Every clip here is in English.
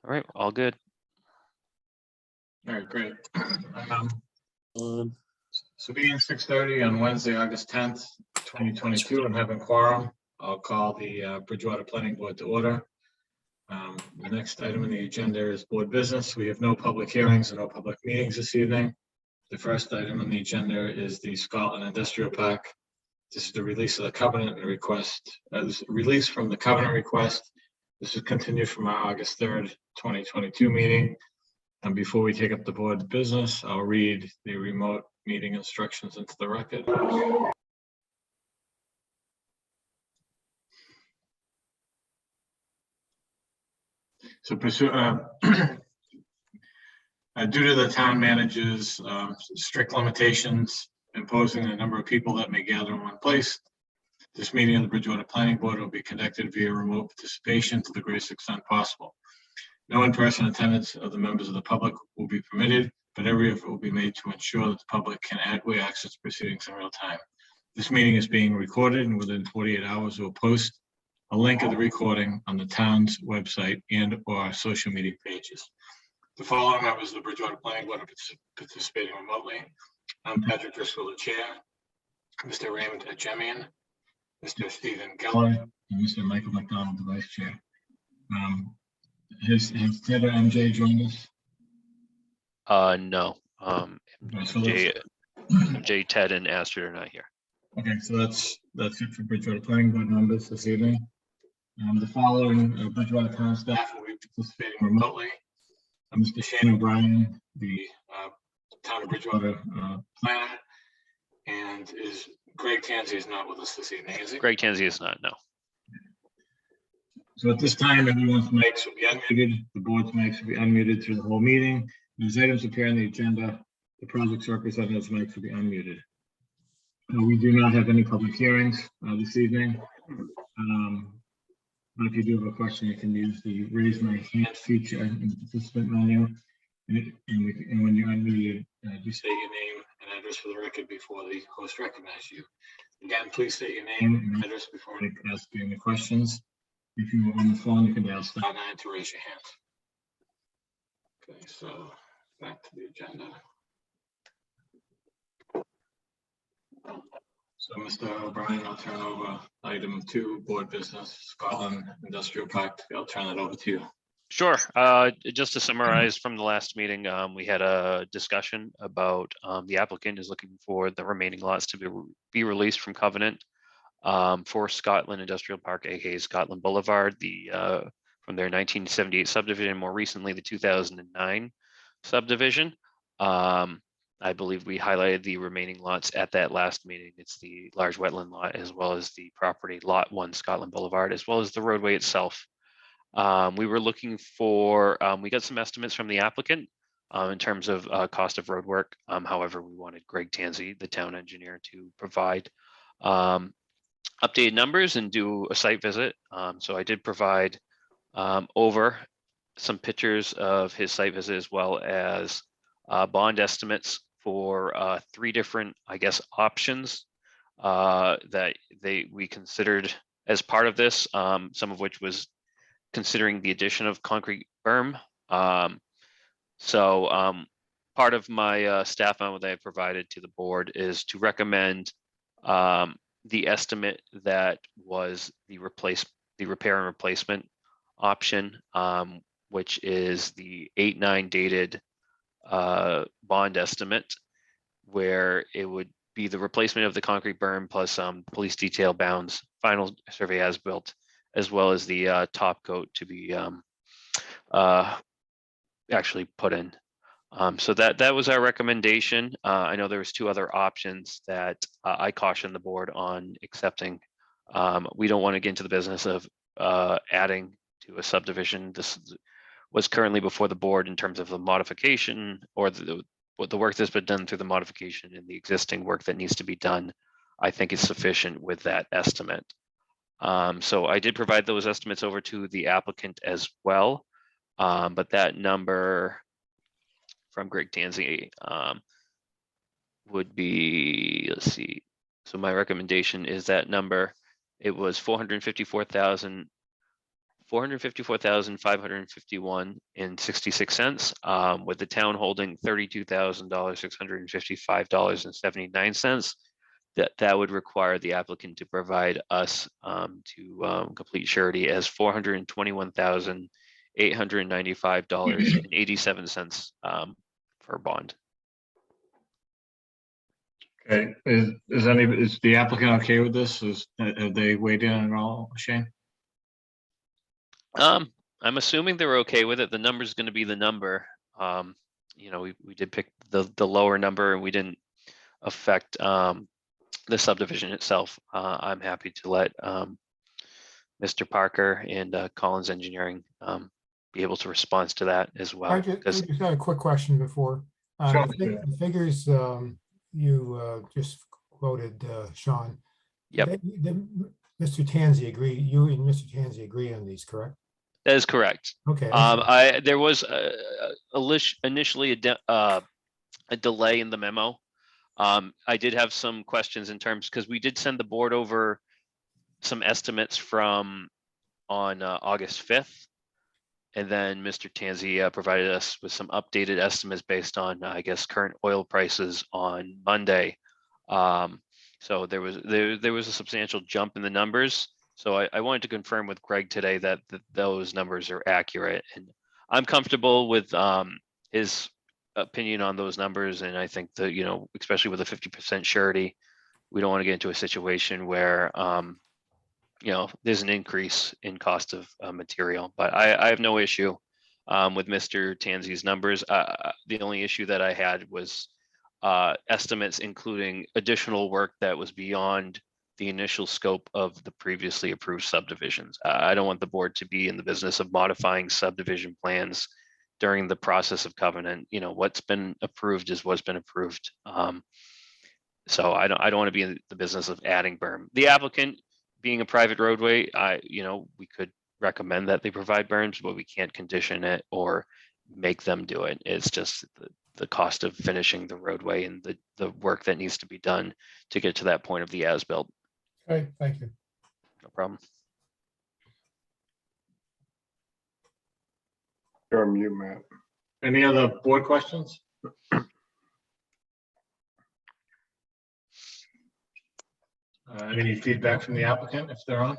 All right, all good. All right, great. So being 6:30 on Wednesday, August 10th, 2022, and having quorum, I'll call the Bridgewater Planning Board to order. The next item on the agenda is board business. We have no public hearings and no public meetings this evening. The first item on the agenda is the Scotland Industrial Park. This is the release of the covenant and request, release from the covenant request. This is continued from our August 3rd, 2022 meeting. And before we take up the board business, I'll read the remote meeting instructions into the record. So due to the town manager's strict limitations imposing the number of people that may gather in one place, this meeting of the Bridgewater Planning Board will be conducted via remote participation to the greatest extent possible. No in-person attendance of the members of the public will be permitted, but every effort will be made to ensure that the public can adequately access proceedings in real time. This meeting is being recorded, and within 48 hours, we'll post a link of the recording on the town's website and/or social media pages. The following members of the Bridgewater Planning Board are participating remotely. I'm Patrick Driscoll, the chair, Mr. Raymond Adjemian, Mr. Stephen Geller, and Mr. Michael McDonald, the vice chair. Has Ted or MJ joined us? No. MJ, Ted, and Astrid are not here. Okay, so that's it for Bridgewater Planning Board members this evening. The following Bridgewater town staff will be participating remotely. Mr. Shane O'Brien, the town of Bridgewater planner, and is Greg Tansey is not with us this evening, is he? Greg Tansey is not, no. So at this time, everyone's mics will be unmuted. The board's mics will be unmuted through the whole meeting. As items appear on the agenda, the project's representatives' mics will be unmuted. We do not have any public hearings this evening. But if you do have a question, you can use the raise my hand feature in the participant menu. And when you're unmuted, do state your name and address for the record before the host recognizes you. Again, please state your name and address before I ask you any questions. If you are on the phone, you can dial *9 to raise your hand. Okay, so back to the agenda. So, Mr. O'Brien, I'll turn over item 2, board business, Scotland Industrial Park. I'll turn it over to you. Sure. Just to summarize from the last meeting, we had a discussion about the applicant is looking for the remaining lots to be released from covenant for Scotland Industrial Park, aka Scotland Boulevard, from their 1978 subdivision, more recently the 2009 subdivision. I believe we highlighted the remaining lots at that last meeting. It's the large wetland lot, as well as the property lot 1 Scotland Boulevard, as well as the roadway itself. We were looking for, we got some estimates from the applicant in terms of cost of road work. However, we wanted Greg Tansey, the town engineer, to provide updated numbers and do a site visit. So I did provide over some pictures of his site visit, as well as bond estimates for 3 different, I guess, options that we considered as part of this, some of which was considering the addition of concrete berm. Part of my staff memo that I provided to the board is to recommend the estimate that was the repair and replacement option, which is the 8/9 dated bond estimate, where it would be the replacement of the concrete berm plus police detail bounds, final survey as built, as well as the top coat to be actually put in. So that was our recommendation. I know there was 2 other options that I cautioned the board on accepting. We don't want to get into the business of adding to a subdivision. This was currently before the board in terms of the modification or the work that's been done through the modification and the existing work that needs to be done. I think is sufficient with that estimate. So I did provide those estimates over to the applicant as well. But that number from Greg Tansey would be, let's see. So my recommendation is that number, it was $454,551.66, with the town holding $32,655.79. That would require the applicant to provide us to complete surety as $421,895.87 for a bond. Okay, is the applicant okay with this? Have they weighed in at all, Shane? I'm assuming they're okay with it. The number is going to be the number. You know, we did pick the lower number, and we didn't affect the subdivision itself. I'm happy to let Mr. Parker and Collins Engineering be able to respond to that as well. I just got a quick question before. Sure. The figures you just quoted, Sean. Yep. Mr. Tanzi agree, you and Mr. Tanzi agree on these, correct? That is correct. Okay. There was initially a delay in the memo. I did have some questions in terms, because we did send the board over some estimates from on August 5th. And then Mr. Tanzi provided us with some updated estimates based on, I guess, current oil prices on Monday. So there was a substantial jump in the numbers. So I wanted to confirm with Greg today that those numbers are accurate, and I'm comfortable with his opinion on those numbers. And I think that, you know, especially with a 50% surety, we don't want to get into a situation where you know, there's an increase in cost of material. But I have no issue with Mr. Tanzi's numbers. The only issue that I had was estimates including additional work that was beyond the initial scope of the previously approved subdivisions. I don't want the board to be in the business of modifying subdivision plans during the process of covenant. You know, what's been approved is what's been approved. So I don't want to be in the business of adding berm. The applicant, being a private roadway, we could recommend that they provide berms, but we can't condition it or make them do it. It's just the cost of finishing the roadway and the work that needs to be done to get to that point of the as-built. Okay, thank you. No problem. You're on mute, Matt. Any other board questions? Any feedback from the applicant if they're on?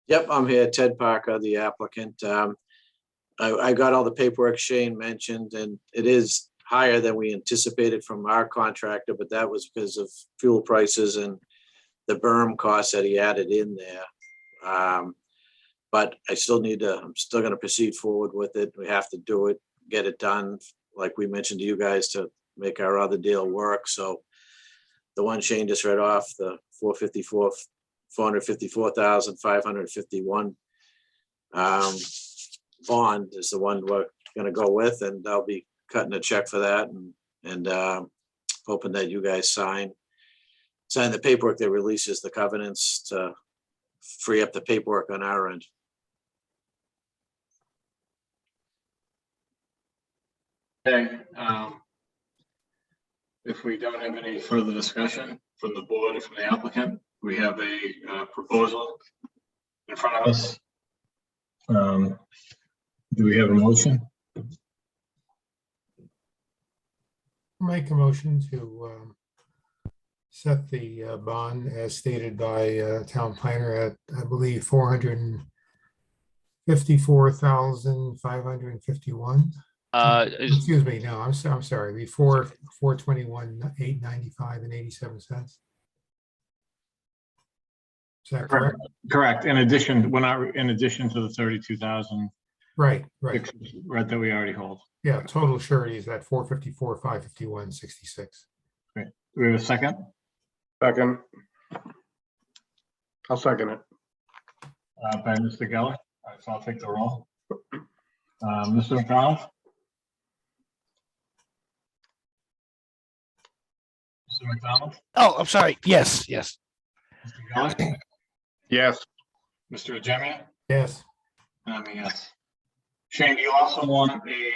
Yep, I'm here, Ted Parker, the applicant. I got all the paperwork Shane mentioned, and it is higher than we anticipated from our contractor, but that was because of fuel prices and the berm costs that he added in there. But I'm still gonna proceed forward with it. We have to do it, get it done, like we mentioned to you guys, to make our other deal work. So the one Shane just read off, the $454,551 bond is the one we're gonna go with, and I'll be cutting a check for that and hoping that you guys sign the paperwork that releases the covenants to free up the paperwork on our end. Okay. If we don't have any further discussion from the board or from the applicant, we have a proposal in front of us. Do we have a motion? Make a motion to set the bond as stated by town planner at, I believe, $454,551. Excuse me, no, I'm sorry, before $421,895.87. Is that correct? Correct. In addition, in addition to the 32,000. Right. Right, that we already hold. Yeah, total surety is at $454,551.66. Do we have a second? Second. I'll second it. By Mr. Geller. All right, so I'll take the roll. Mr. McDonald? Mr. McDonald? Oh, I'm sorry. Yes. Mr. Geller? Yes. Mr. Ajemian? Yes. Yes. Shane, do you also want a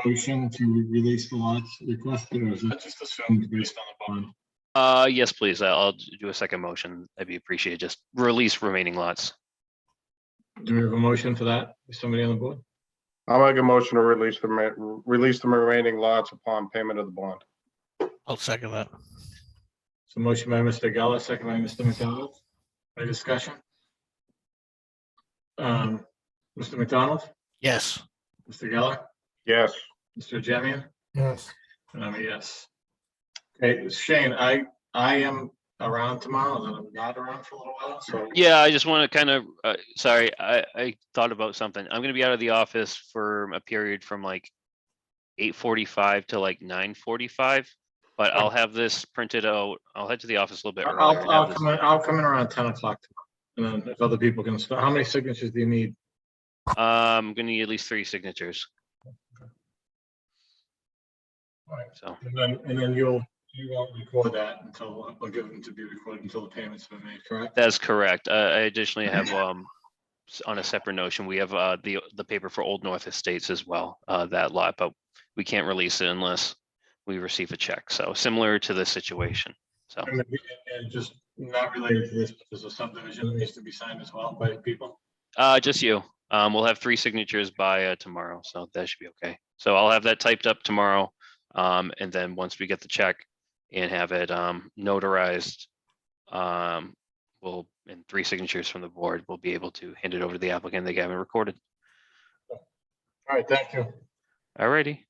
motion to release the lots requested, or is that just assumed based on the bond? Yes, please. I'll do a second motion. That'd be appreciated. Just release remaining lots. Do we have a motion for that? Is somebody on the board? I'll make a motion to release the remaining lots upon payment of the bond. I'll second that. So motion by Mr. Geller, second by Mr. McDonald. Any discussion? Mr. McDonald, Yes. Mr. Geller, Yes, Mr. Jemian, Yes, and I'm a yes. Okay, Shane, I am around tomorrow, then I'm not around for a little while, so. Yeah, I just want to kind of, sorry, I thought about something. I'm gonna be out of the office for a period from like 8:45 to like 9:45, but I'll have this printed out. I'll head to the office a little bit earlier. and have this- I'll come in around 10 o'clock tomorrow. And then if other people can start, how many signatures do you need? I'm gonna need at least 3 signatures, All right. so. And then you won't record that until, I'll give them to be recorded until the payments have been made, correct? That's correct. I additionally have, on a separate notion, we have, the paper for Old North Estates as well, that lot, but we can't release it unless we receive a check. So similar to this situation. So, And just not related to this, but there's a subdivision that needs to be signed as well by people. just you. We'll have 3 signatures by, tomorrow, so that should be okay. So I'll have that typed up tomorrow. And then once we get the check and have it, notarized, and 3 signatures from the board, we'll be able to hand it over to the applicant. They haven't recorded. All right, thank you. Alrighty.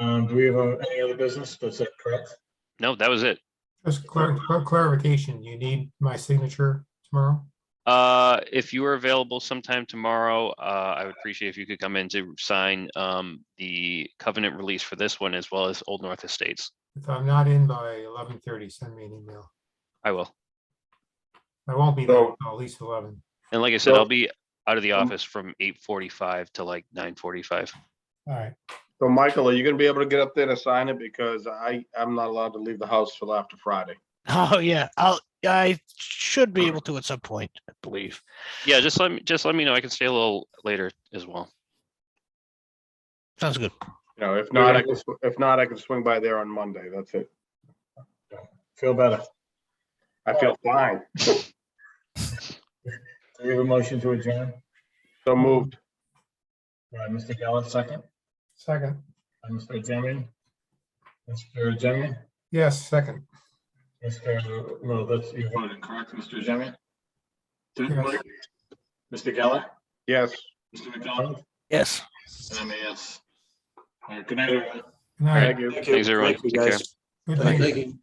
Do we have any other business? That's it, correct? No, that was it. just clarification, you need my signature tomorrow? If you are available sometime tomorrow, I would appreciate if you could come in to sign, the covenant release for this one as well as Old North Estates. If I'm not in by 11:30, send me an email. I will. I won't be there So- until at least 11. And like I said, So- I'll be out of the office from 8:45 to like 9:45. All right, so Michael, are you gonna be able to get up there to sign it? Because I'm not allowed to leave the house till after Friday. Oh, yeah. I should be able to at some point, I believe. Yeah, just let me know. I can stay a little later as well. Sounds good. You know, if not, I can swing by there on Monday. That's it. Feel better. I feel fine. Do we have a motion to adjourn? So moved. All right, Mr. Geller, second. second, And Mr. Jemian? Mr. Jemian? yes, second, No, that's, you voted, correct, Mr. Jemian? Yes. Mr. Geller? Yes. Mr. McDonald? Yes. And I'm a yes. All right, good night, everyone. good night, Thank you. Thank you. Thanks, everyone. Thank you, Take care. guys. good Thank night. you.